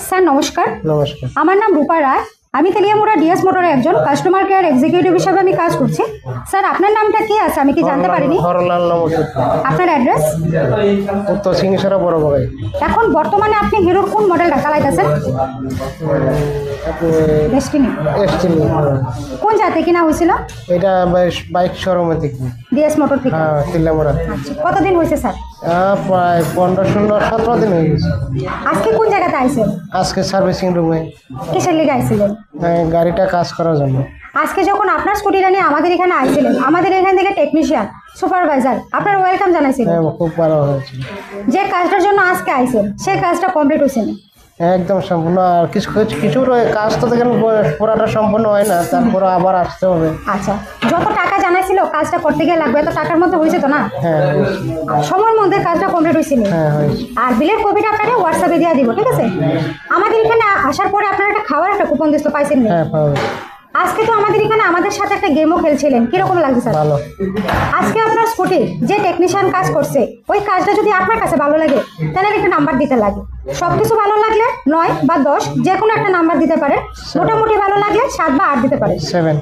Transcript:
Sir নমস্কার। নমস্কার। আমার নাম রূপা রায়। আমি তেলিয়ামুড়া ডিএস মোটরে একজন কাস্টমার কেয়ার এক্সিকিউটিভ হিসেবে আমি কাজ করছি। স্যার আপনার নামটা কি আছে আমি কি জানতে পারিনি? হরলাল নমস্কার। আপনার অ্যাড্রেস? উত্তর সিংহেশ্বরা বড় বাগাই। এখন বর্তমানে আপনি হিরোর কোন মডেলটা চালাইতেছেন? ডেস্টিনি। এসটিনি। কোন জায়গা থেকে কিনা হয়েছিল? এটা বাইক শোরুমে থেকে। ডিএস মোটর থেকে। হ্যাঁ, তিল্লামোড়া। আচ্ছা, কতদিন হয়েছে স্যার? প্রায় 15-17 দিন হয়ে গেছে। আজকে কোন জায়গাতে আইছেন? আজকে সার্ভিসিং রুমে কিসের লিগে আইছিলেন? গাড়িটা কাজ করার জন্য। আজকে যখন আপনার স্কুটিটা নিয়ে আমাদের এখানে আইছিলেন, আমাদের এখান থেকে টেকনিশিয়ান সুপারভাইজার আপনার ওয়েলকাম জানাইছিলেন। হ্যাঁ, খুব ভালো হয়েছে। যে কাজটার জন্য আজকে আইছেন সেই কাজটা কমপ্লিট হয়েছে না? একদম সম্পূর্ণ। আর কিছু কিছু কাজ তো দেখেন পুরাটা সম্পূর্ণ হয় না, তারপরে আবার আসতে হবে। আচ্ছা, যত টাকা জানাইছিল কাজটা করতে গিয়ে লাগবে এত টাকার মধ্যে হয়েছে তো না? হ্যাঁ, আর সময়ের মধ্যে কাজটা কমপ্লিট হয়েছে না? হ্যাঁ হয়েছে। আর বিলের কপিটা আপনাকে হোয়াটসঅ্যাপে দিয়ে দিব, ঠিক আছে? আমাদের এখানে আসার পরে আপনারা একটা খাওয়ার একটা কুপন দিতে পাইছেন না? হ্যাঁ, পাবে। আজকে তো আমাদের এখানে আমাদের সাথে একটা গেমও খেলছিলেন, কিরকম লাগছে স্যার? ভালো। আজকে আপনার স্কুটি যে টেকনিশিয়ান কাজ করছে ওই কাজটা যদি আপনার কাছে ভালো লাগে তাহলে একটা নাম্বার দিতে লাগে। সবকিছু ভালো লাগলে 9 বা 10 যে কোনো একটা নাম্বার দিতে পারে। মোটামুটি ভালো লাগলে 7 বা 8 দিতে পারে। 7।